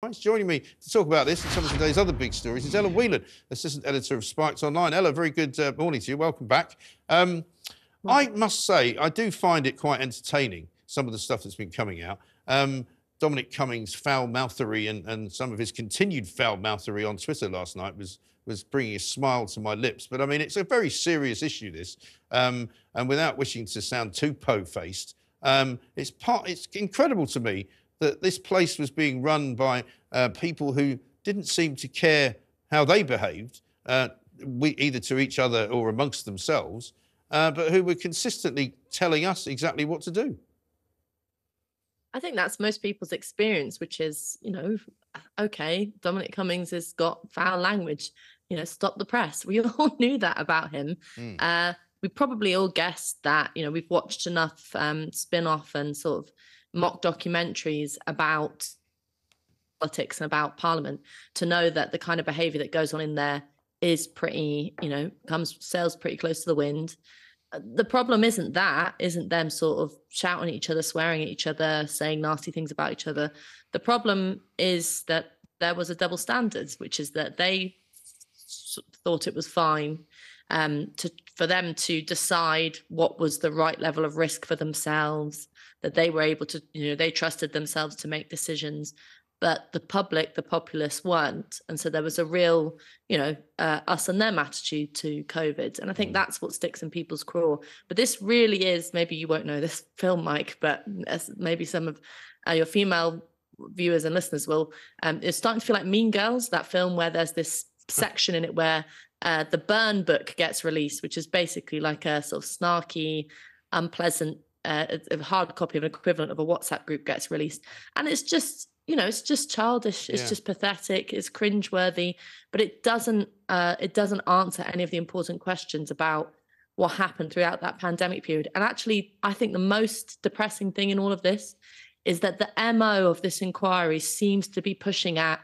Thanks for joining me to talk about this and some of today's other big stories. It's Ella Whelan, assistant editor of Spiked Online. Ella, very good morning to you. Welcome back. I must say, I do find it quite entertaining, some of the stuff that's been coming out. Dominic Cumming's foul-mouthery and some of his continued foul-mouthery on Twitter last night was bringing a smile to my lips. But, I mean, it's a very serious issue, this. And without wishing to sound too po-faced, it's incredible to me that this place was being run by people who didn't seem to care how they behaved, either to each other or amongst themselves, but who were consistently telling us exactly what to do. I think that's most people's experience, which is, okay, Dominic Cummings has got foul language, stop the press. We all knew that about him. We probably all guessed that, we've watched enough spin-off and sort of mock documentaries about politics and about Parliament to know that the kind of behaviour that goes on in there is pretty, sails pretty close to the wind. The problem isn't them sort of shouting at each other, swearing at each other, saying nasty things about each other. The problem is that there was a double standard, which is that they thought it was fine for them to decide what was the right level of risk for themselves, that they were able to, they trusted themselves to make decisions, but the public, the populace weren't. And so there was a real, us and them attitude to COVID. And I think that's what sticks in people's craw. But this really is, maybe you won't know this film, Mike, but as maybe some of your female viewers and listeners will, it's starting to feel like Mean Girls, that film where there's this section in it where the burn book gets released, which is basically like a sort of snarky, unpleasant, a hard copy of an equivalent of a WhatsApp group gets released. And it's just, it's just childish. It's just pathetic. It's cringeworthy, but it doesn't answer any of the important questions about what happened throughout that pandemic period. And actually, I think the most depressing thing in all of this is that the MO of this inquiry seems to be pushing at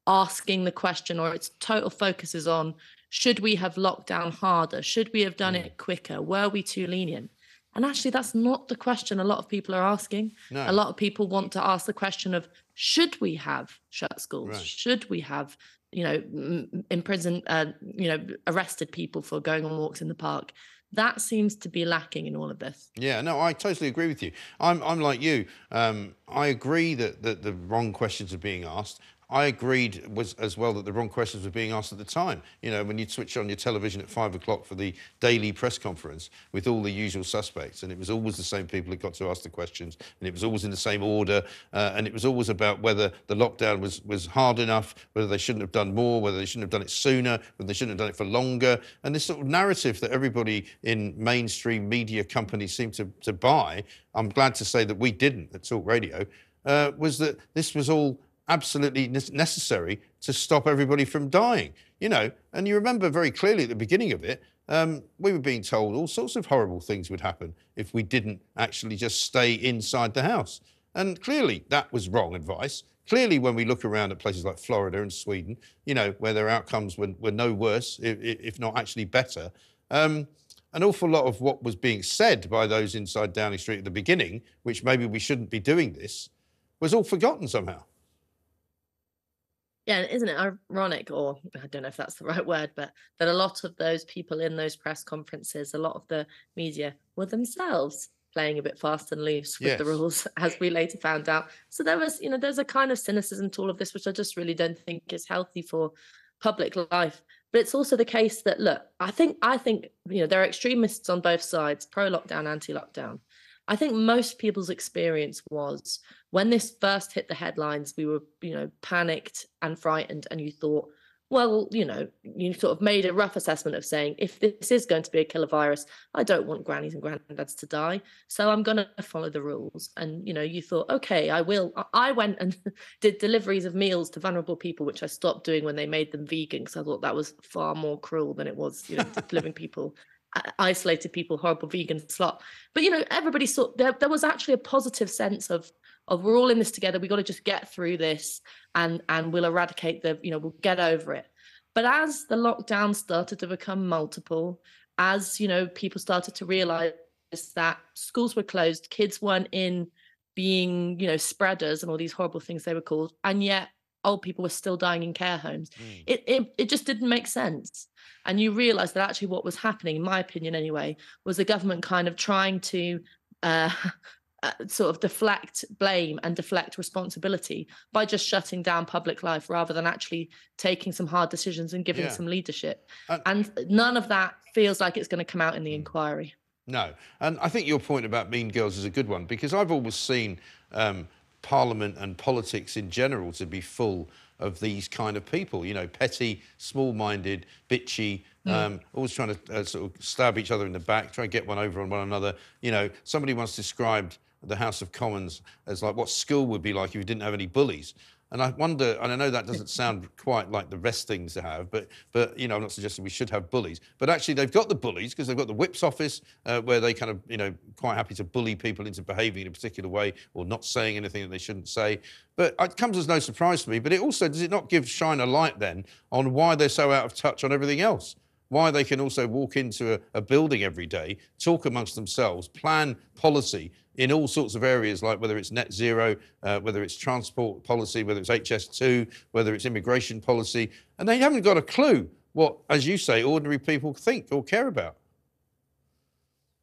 asking the question, or its total focus is on, should we have locked down harder? Should we have done it quicker? Were we too lenient? And actually, that's not the question a lot of people are asking. No. A lot of people want to ask the question of, should we have shut schools? Right. Should we have, imprisoned, arrested people for going on walks in the park? That seems to be lacking in all of this. Yeah, no, I totally agree with you. I'm like you. I agree that the wrong questions are being asked. I agreed as well that the wrong questions were being asked at the time. When you switch on your television at 5 o'clock for the daily press conference with all the usual suspects, and it was always the same people who got to ask the questions, and it was always in the same order, and it was always about whether the lockdown was hard enough, whether they shouldn't have done more, whether they shouldn't have done it sooner, whether they shouldn't have done it for longer. And this sort of narrative that everybody in mainstream media companies seem to buy, I'm glad to say that we didn't at Talk Radio, was that this was all absolutely necessary to stop everybody from dying, and you remember very clearly at the beginning of it, we were being told all sorts of horrible things would happen if we didn't actually just stay inside the house. And clearly that was wrong advice. Clearly, when we look around at places like Florida and Sweden, where their outcomes were no worse, if not actually better, an awful lot of what was being said by those inside Downing Street at the beginning, which maybe we shouldn't be doing this, was all forgotten somehow. Yeah, isn't it ironic, or I don't know if that's the right word, but that a lot of those people in those press conferences, a lot of the media were themselves playing a bit fast and loose with the rules, as we later found out. So there was, there's a kind of cynicism to all of this, which I just really don't think is healthy for public life. But it's also the case that, look, I think, there are extremists on both sides, pro-lockdown, anti-lockdown. I think most people's experience was when this first hit the headlines, we were, panicked and frightened, and you thought, well, you sort of made a rough assessment of saying, if this is going to be a killer virus, I don't want grannies and granddads to die, so I'm going to follow the rules. And, you thought, okay, I will. I went and did deliveries of meals to vulnerable people, which I stopped doing when they made them vegan, because I thought that was far more cruel than it was, delivering people, isolated people, horrible vegan slop. But, everybody saw there was actually a positive sense of we're all in this together. We got to just get through this and we'll eradicate we'll get over it. But as the lockdown started to become multiple, as, people started to realize that schools were closed, kids weren't in being, spreaders and all these horrible things they were called. And yet old people were still dying in care homes. It just didn't make sense. And you realize that actually what was happening, in my opinion anyway, was the government kind of trying to sort of deflect blame and deflect responsibility by just shutting down public life rather than actually taking some hard decisions and giving some leadership. And none of that feels like it's going to come out in the inquiry. No. And I think your point about Mean Girls is a good one, because I've always seen Parliament and politics in general to be full of these kind of people, you know, petty, small-minded, bitchy, always trying to sort of stab each other in the back, try and get one over on one another. You know, somebody once described the House of Commons as like what school would be like if you didn't have any bullies. And I wonder, and I know that doesn't sound quite like the best things to have, but you know, I'm not suggesting we should have bullies. But actually, they've got the bullies because they've got the Whip's office where they kind of, you know, quite happy to bully people into behaving in a particular way or not saying anything that they shouldn't say. But it comes as no surprise to me. But it also, does it not shine a light then on why they're so out of touch on everything else? Why they can also walk into a building every day, talk amongst themselves, plan policy in all sorts of areas, like whether it's net zero, whether it's transport policy, whether it's HS2, whether it's immigration policy, and they haven't got a clue what, as you say, ordinary people think or care about.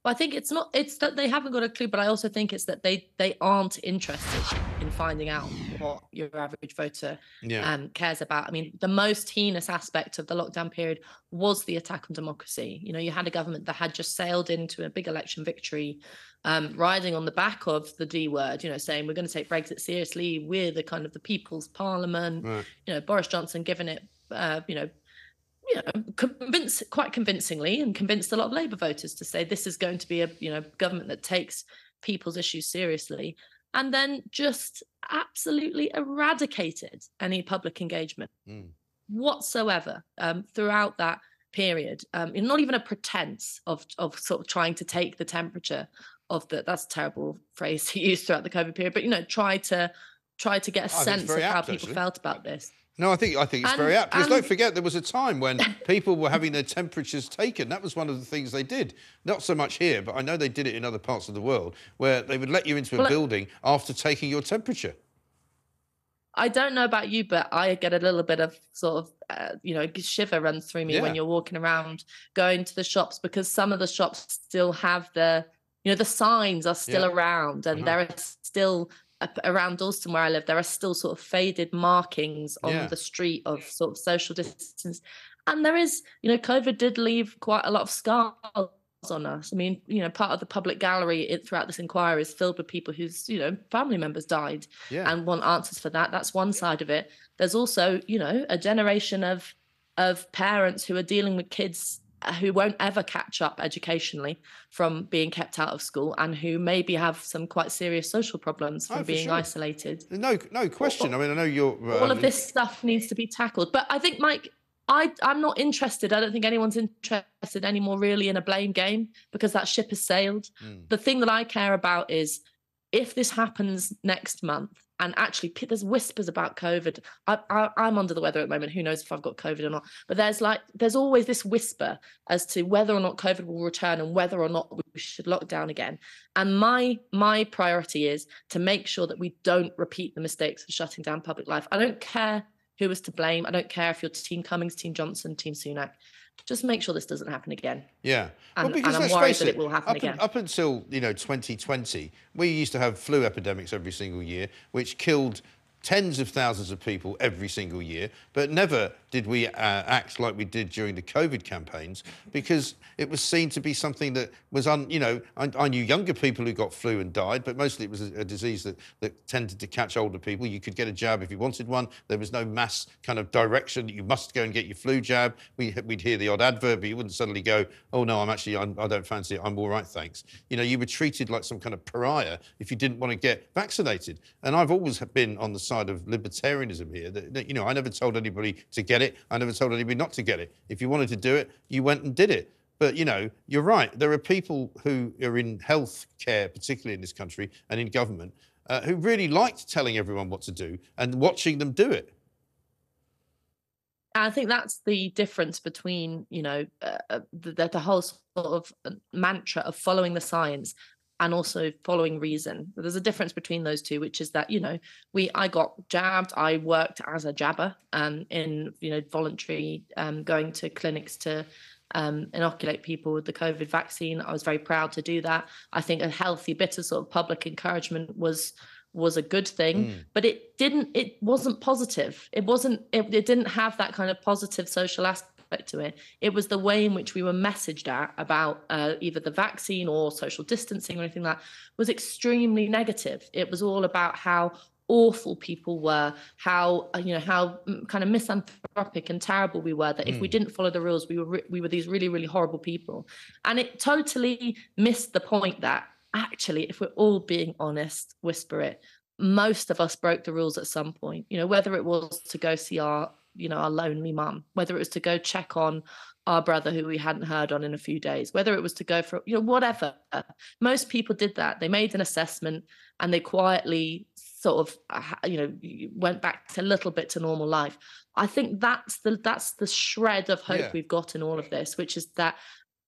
Well, I think it's that they haven't got a clue, but I also think it's that they aren't interested in finding out what your average voter cares about. I mean, the most heinous aspect of the lockdown period was the attack on democracy. You know, you had a government that had just sailed into a big election victory, riding on the back of the D word, you know, saying we're going to take Brexit seriously. We're the kind of the people's parliament. Right. You know, Boris Johnson giving it, quite convincingly, and convinced a lot of Labour voters to say this is going to be a government that takes people's issues seriously, and then just absolutely eradicated any public engagement whatsoever throughout that period. Not even a pretense of sort of trying to take the temperature of that's a terrible phrase to use throughout the COVID period, but, you know, try to get a sense of how people felt about this. No, I think it's very apt, because don't forget there was a time when people were having their temperatures taken. That was one of the things they did. Not so much here, but I know they did it in other parts of the world, where they would let you into a building after taking your temperature. I don't know about you, but I get a little bit of sort of, shiver runs through me when you're walking around, going to the shops, because some of the shops still have the signs are still around, and there are still, around Dalston where I live, there are still sort of faded markings on the street of sort of social distance. And there is, COVID did leave quite a lot of scars on us. I mean, part of the public gallery throughout this inquiry is filled with people whose, family members died and want answers for that. That's one side of it. There's also, a generation of parents who are dealing with kids who won't ever catch up educationally from being kept out of school, and who maybe have some quite serious social problems from being isolated. No question. I mean, I know you're... all of this stuff needs to be tackled. But I think, Mike, I'm not interested. I don't think anyone's interested anymore really in a blame game, because that ship has sailed. The thing that I care about is, if this happens next month, and actually there's whispers about COVID. I'm under the weather at the moment. Who knows if I've got COVID or not? But there's always this whisper as to whether or not COVID will return and whether or not we should lock down again. And my priority is to make sure that we don't repeat the mistakes of shutting down public life. I don't care who is to blame. I don't care if you're Team Cummings, Team Johnson, Team Sunak. Just make sure this doesn't happen again. Yeah. And I'm worried that it will happen again. Up until, 2020, we used to have flu epidemics every single year, which killed tens of thousands of people every single year, but never did we act like we did during the COVID campaigns, because it was seen to be something that was, I knew younger people who got flu and died, but mostly it was a disease that tended to catch older people. You could get a jab if you wanted one. There was no mass kind of direction that you must go and get your flu jab. We'd hear the odd advert, but you wouldn't suddenly go, oh no, I don't fancy it, I'm all right, thanks. You were treated like some kind of pariah if you didn't want to get vaccinated. And I've always been on the side of libertarianism here, that I never told anybody to get it. I never told anybody not to get it. If you wanted to do it, you went and did it. But, you're right. There are people who are in health care, particularly in this country and in government, who really liked telling everyone what to do and watching them do it. I think that's the difference between, the whole sort of mantra of following the science and also following reason. But there's a difference between those two, which is that, you know, I got jabbed. I worked as a jabber in, you know, voluntary going to clinics to inoculate people with the COVID vaccine. I was very proud to do that. I think a healthy bit of sort of public encouragement was a good thing, but it wasn't positive. It didn't have that kind of positive social aspect to it. It was the way in which we were messaged about either the vaccine or social distancing or anything like that was extremely negative. It was all about how awful people were, how kind of misanthropic and terrible we were, that if we didn't follow the rules, we were these really, really horrible people. And it totally missed the point that actually, if we're all being honest, whisper it, most of us broke the rules at some point, you know, whether it was to go see our lonely mum, whether it was to go check on our brother who we hadn't heard on in a few days, whether it was to go for, you know, whatever. Most people did that. They made an assessment and they quietly sort of, you know, went back a little bit to normal life. I think that's the shred of hope we've got in all of this, which is that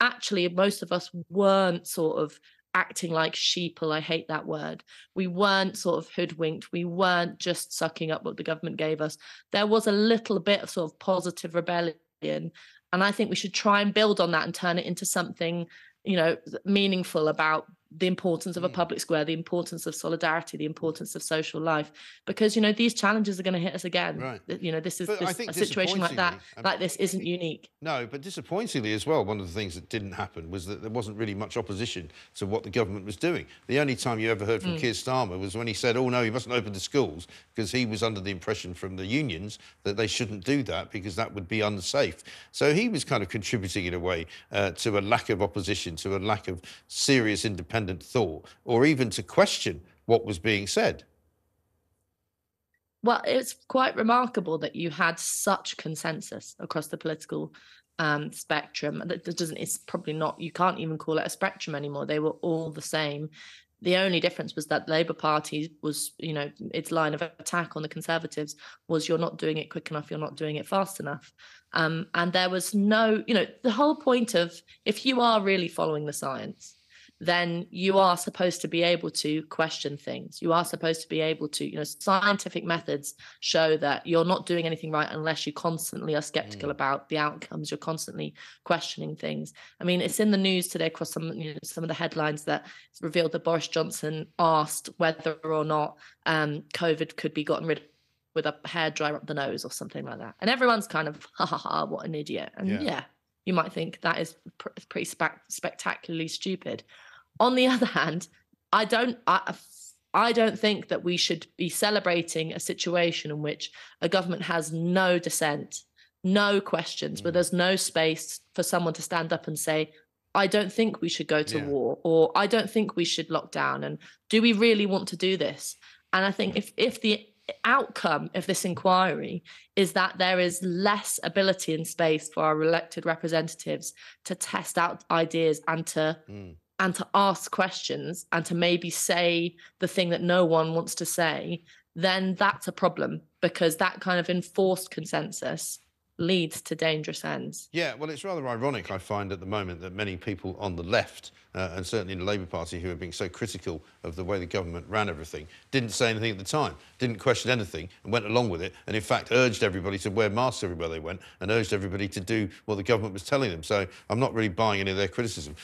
actually most of us weren't sort of acting like sheeple. I hate that word. We weren't sort of hoodwinked. We weren't just sucking up what the government gave us. There was a little bit of sort of positive rebellion. And I think we should try and build on that and turn it into something, you know, meaningful about the importance of a public square, the importance of solidarity, the importance of social life, because, you know, these challenges are going to hit us again. Right. You know, a situation like that, like this isn't unique. No, but disappointingly as well, one of the things that didn't happen was that there wasn't really much opposition to what the government was doing. The only time you ever heard from Keir Starmer was when he said, oh no, you mustn't open the schools, because he was under the impression from the unions that they shouldn't do that because that would be unsafe. So he was kind of contributing in a way to a lack of opposition, to a lack of serious independent thought, or even to question what was being said. Well, it's quite remarkable that you had such consensus across the political spectrum. It's probably not, you can't even call it a spectrum anymore. They were all the same. The only difference was that the Labour Party was, you know, its line of attack on the Conservatives was, you're not doing it quick enough, you're not doing it fast enough. And there was no, you know, the whole point of, if you are really following the science, then you are supposed to be able to question things. You are supposed to be able to, you know, scientific methods show that you're not doing anything right unless you constantly are skeptical about the outcomes. You're constantly questioning things. I mean, it's in the news today across some of the headlines that revealed that Boris Johnson asked whether or not COVID could be gotten rid of with a hairdryer up the nose or something like that. And everyone's kind of, ha ha ha, what an idiot. And yeah you might think that is pretty spectacularly stupid. On the other hand, I don't think that we should be celebrating a situation in which a government has no dissent, no questions, where there's no space for someone to stand up and say, I don't think we should go to war, or I don't think we should lock down, and do we really want to do this? And I think if the outcome of this inquiry is that there is less ability and space for our elected representatives to test out ideas and to ask questions and to maybe say the thing that no one wants to say, then that's a problem, because that kind of enforced consensus leads to dangerous ends. Yeah, well, it's rather ironic, I find, at the moment that many people on the left, and certainly in the Labour Party, who are being so critical of the way the government ran everything, didn't say anything at the time, didn't question anything, and went along with it, and in fact urged everybody to wear masks everywhere they went, and urged everybody to do what the government was telling them. So I'm not really buying any of their criticism.